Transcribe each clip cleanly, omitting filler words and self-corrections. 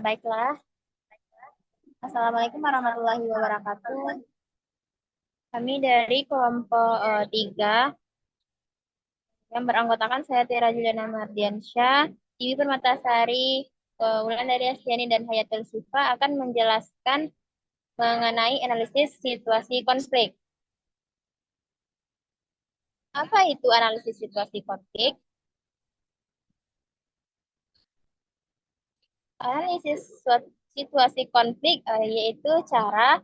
Baiklah. Assalamualaikum warahmatullahi wabarakatuh. Kami dari kelompok 3 yang beranggotakan saya Tira Juliana Mardiansyah, Tiwi Permatasari, Wulandari Astiani, dan Hayatul Sifa akan menjelaskan mengenai analisis situasi konflik. Apa itu analisis situasi konflik? Analisis situasi konflik yaitu cara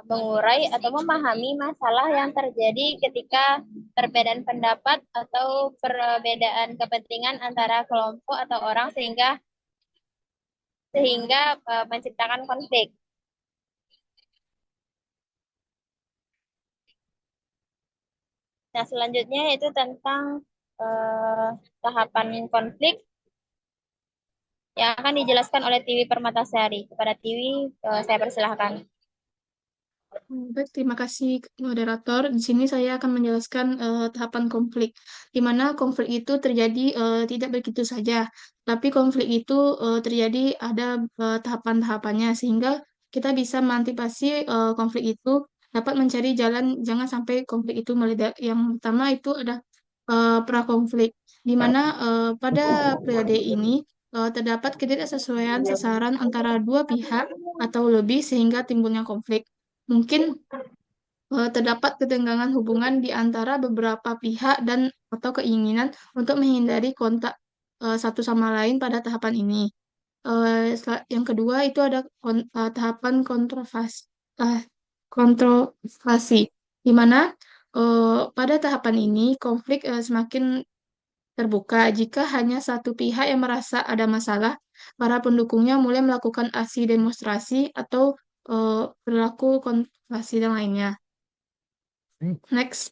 mengurai atau memahami masalah yang terjadi ketika perbedaan pendapat atau perbedaan kepentingan antara kelompok atau orang sehingga menciptakan konflik. Nah, selanjutnya itu tentang eh, tahapan konflik yang akan dijelaskan oleh Tiwi Permatasari. Kepada Tiwi, saya persilahkan. Baik, terima kasih moderator. Di sini saya akan menjelaskan tahapan konflik, di mana konflik itu terjadi tidak begitu saja, tapi konflik itu terjadi ada tahapan-tahapannya, sehingga kita bisa mengantisipasi konflik itu, dapat mencari jalan jangan sampai konflik itu meledak. Yang pertama itu ada prakonflik, di mana pada periode ini terdapat ketidaksesuaian sasaran antara dua pihak atau lebih sehingga timbulnya konflik. Mungkin terdapat ketegangan hubungan di antara beberapa pihak dan atau keinginan untuk menghindari kontak satu sama lain pada tahapan ini. Yang kedua itu ada tahapan kontroversi, di mana pada tahapan ini konflik semakin terbuka jika hanya satu pihak yang merasa ada masalah, para pendukungnya mulai melakukan aksi demonstrasi atau perilaku konfrontasi dan lainnya. Next.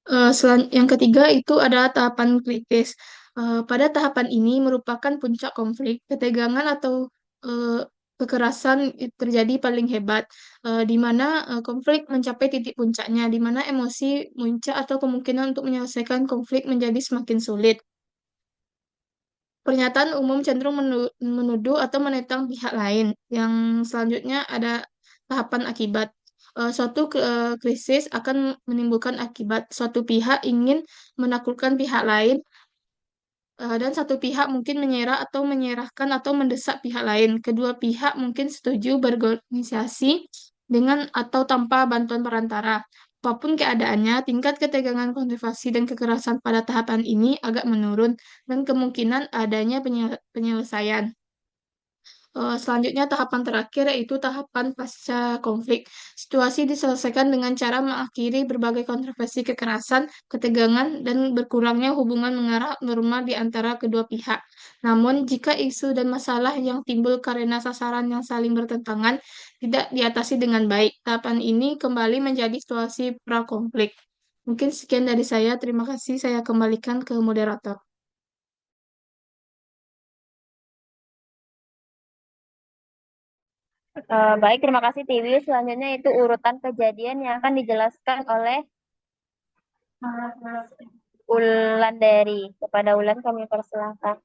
Yang ketiga itu adalah tahapan kritis. Pada tahapan ini merupakan puncak konflik, ketegangan atau eh, kekerasan terjadi paling hebat, di mana konflik mencapai titik puncaknya, di mana emosi muncul atau kemungkinan untuk menyelesaikan konflik menjadi semakin sulit. Pernyataan umum cenderung menuduh atau menentang pihak lain. Yang selanjutnya ada tahapan akibat. Krisis akan menimbulkan akibat. Suatu pihak ingin menaklukkan pihak lain, dan satu pihak mungkin menyerah atau menyerahkan atau mendesak pihak lain. Kedua pihak mungkin setuju berorganisasi dengan atau tanpa bantuan perantara. Apapun keadaannya, tingkat ketegangan konservasi dan kekerasan pada tahapan ini agak menurun dan kemungkinan adanya penyelesaian. Selanjutnya tahapan terakhir yaitu tahapan pasca konflik. Situasi diselesaikan dengan cara mengakhiri berbagai kontroversi kekerasan, ketegangan, dan berkurangnya hubungan mengarah normal di antara kedua pihak. Namun, jika isu dan masalah yang timbul karena sasaran yang saling bertentangan tidak diatasi dengan baik, tahapan ini kembali menjadi situasi pra-konflik. Mungkin sekian dari saya. Terima kasih. Saya kembalikan ke moderator. Baik, terima kasih Tiwi. Selanjutnya itu urutan kejadian yang akan dijelaskan oleh Wulandari. Kepada Wulan kami persilahkan.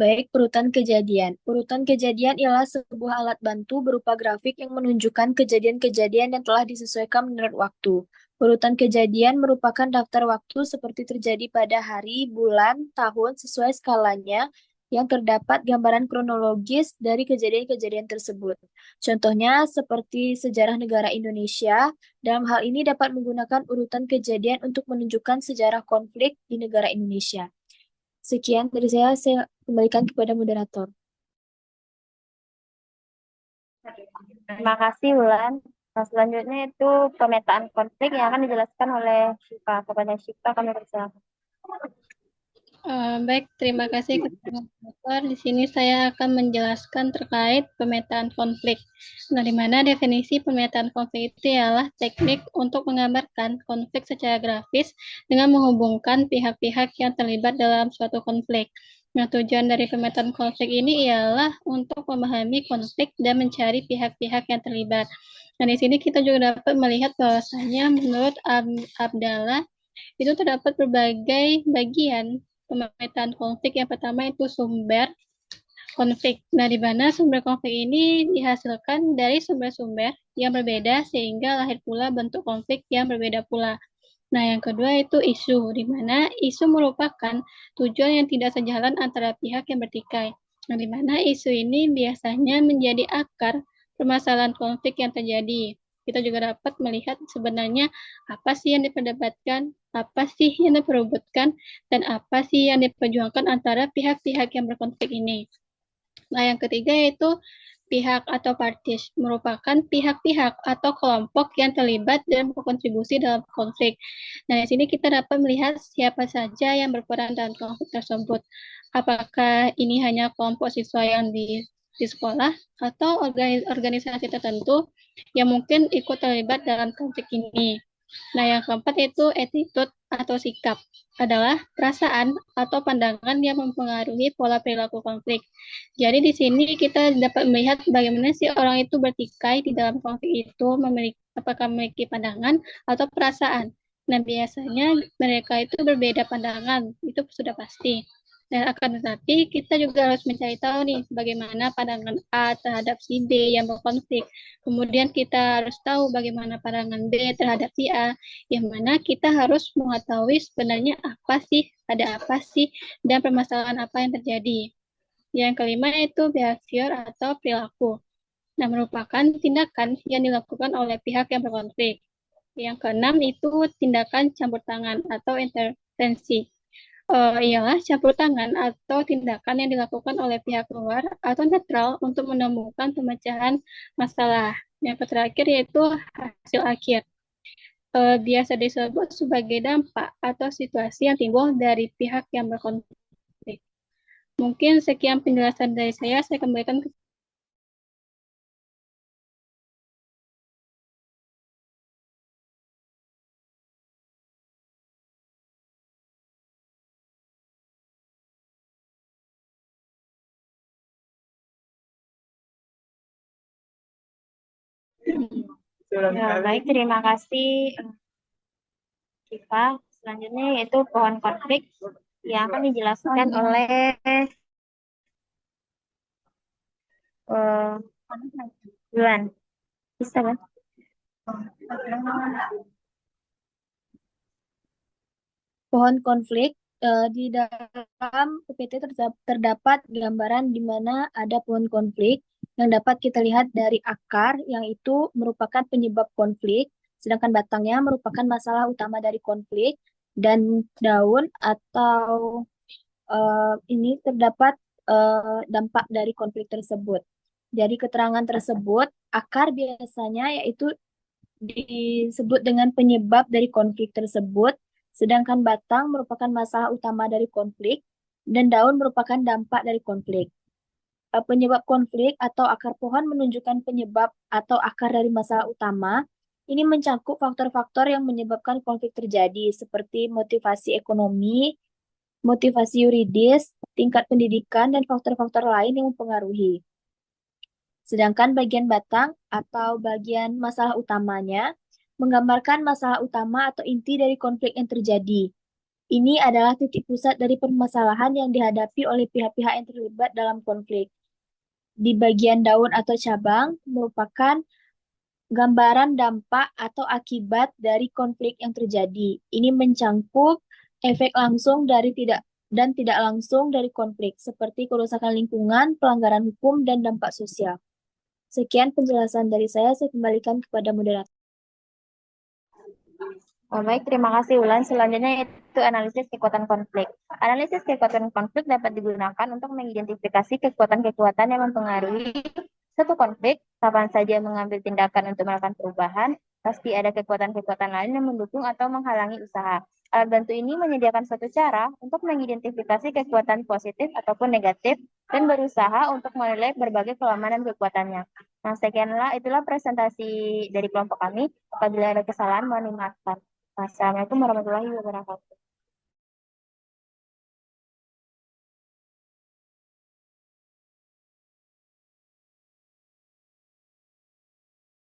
Baik, urutan kejadian. Urutan kejadian ialah sebuah alat bantu berupa grafik yang menunjukkan kejadian-kejadian yang telah disesuaikan menurut waktu. Urutan kejadian merupakan daftar waktu seperti terjadi pada hari, bulan, tahun sesuai skalanya yang terdapat gambaran kronologis dari kejadian-kejadian tersebut. Contohnya seperti sejarah negara Indonesia, dalam hal ini dapat menggunakan urutan kejadian untuk menunjukkan sejarah konflik di negara Indonesia. Sekian dari saya kembalikan kepada moderator. Terima kasih, Wulan. Nah, selanjutnya itu pemetaan konflik yang akan dijelaskan oleh Syifa. Kepada Syifa, kami persilakan. Baik, terima kasih Ketua. Di sini saya akan menjelaskan terkait pemetaan konflik. Nah, di mana definisi pemetaan konflik itu ialah teknik untuk menggambarkan konflik secara grafis dengan menghubungkan pihak-pihak yang terlibat dalam suatu konflik. Nah, tujuan dari pemetaan konflik ini ialah untuk memahami konflik dan mencari pihak-pihak yang terlibat. Nah, di sini kita juga dapat melihat bahwasanya menurut Abdallah itu terdapat berbagai bagian pemetaan konflik. Yang pertama itu sumber konflik. Nah, di mana sumber konflik ini dihasilkan dari sumber-sumber yang berbeda sehingga lahir pula bentuk konflik yang berbeda pula. Nah, yang kedua itu isu, di mana isu merupakan tujuan yang tidak sejalan antara pihak yang bertikai. Nah, di mana isu ini biasanya menjadi akar permasalahan konflik yang terjadi. Kita juga dapat melihat sebenarnya apa sih yang diperdebatkan, apa sih yang diperebutkan, dan apa sih yang diperjuangkan antara pihak-pihak yang berkonflik ini. Nah, yang ketiga yaitu pihak atau parties, merupakan pihak-pihak atau kelompok yang terlibat dan berkontribusi dalam konflik. Nah, di sini kita dapat melihat siapa saja yang berperan dalam konflik tersebut. Apakah ini hanya kelompok siswa yang di sekolah atau organisasi tertentu yang mungkin ikut terlibat dalam konflik ini. Nah, yang keempat itu attitude atau sikap adalah perasaan atau pandangan yang mempengaruhi pola perilaku konflik. Jadi di sini kita dapat melihat bagaimana si orang itu bertikai di dalam konflik itu apakah memiliki pandangan atau perasaan. Nah, biasanya mereka itu berbeda pandangan, itu sudah pasti. Dan akan tetapi kita juga harus mencari tahu nih bagaimana pandangan A terhadap si B yang berkonflik. Kemudian kita harus tahu bagaimana pandangan B terhadap si A, yang mana kita harus mengetahui sebenarnya apa sih, ada apa sih, dan permasalahan apa yang terjadi. Yang kelima itu behavior atau perilaku. Nah, merupakan tindakan yang dilakukan oleh pihak yang berkonflik. Yang keenam itu tindakan campur tangan atau intervensi. Ialah campur tangan atau tindakan yang dilakukan oleh pihak luar atau netral untuk menemukan pemecahan masalah. Yang terakhir yaitu hasil akhir. Biasa disebut sebagai dampak atau situasi yang timbul dari pihak yang berkonflik. Mungkin sekian penjelasan dari saya kembalikan ke Ya, baik, terima kasih Siva. Selanjutnya yaitu pohon konflik yang akan dijelaskan oleh Yuan. Bisa kan? Pohon konflik di dalam PPT terdapat gambaran di mana ada pohon konflik yang dapat kita lihat dari akar yang itu merupakan penyebab konflik, sedangkan batangnya merupakan masalah utama dari konflik, dan daun atau ini terdapat dampak dari konflik tersebut. Dari keterangan tersebut, akar biasanya yaitu disebut dengan penyebab dari konflik tersebut, sedangkan batang merupakan masalah utama dari konflik, dan daun merupakan dampak dari konflik. Penyebab konflik atau akar pohon menunjukkan penyebab atau akar dari masalah utama. Ini mencakup faktor-faktor yang menyebabkan konflik terjadi, seperti motivasi ekonomi, motivasi yuridis, tingkat pendidikan, dan faktor-faktor lain yang mempengaruhi. Sedangkan bagian batang atau bagian masalah utamanya menggambarkan masalah utama atau inti dari konflik yang terjadi. Ini adalah titik pusat dari permasalahan yang dihadapi oleh pihak-pihak yang terlibat dalam konflik. Di bagian daun atau cabang merupakan gambaran dampak atau akibat dari konflik yang terjadi. Ini mencakup efek langsung dari tidak langsung dari konflik, seperti kerusakan lingkungan, pelanggaran hukum, dan dampak sosial. Sekian penjelasan dari saya kembalikan kepada moderator. Baik, terima kasih Ulan. Selanjutnya itu analisis kekuatan konflik. Analisis kekuatan konflik dapat digunakan untuk mengidentifikasi kekuatan-kekuatan yang mempengaruhi satu konflik, kapan saja mengambil tindakan untuk melakukan perubahan, Pasti ada kekuatan-kekuatan lain yang mendukung atau menghalangi usaha. Alat bantu ini menyediakan suatu cara untuk mengidentifikasi kekuatan positif ataupun negatif dan berusaha untuk menilai berbagai kelemahan dan kekuatannya. Nah, sekianlah itulah presentasi dari kelompok kami. Apabila ada kesalahan, mohon dimaafkan. Wassalamualaikum warahmatullahi wabarakatuh.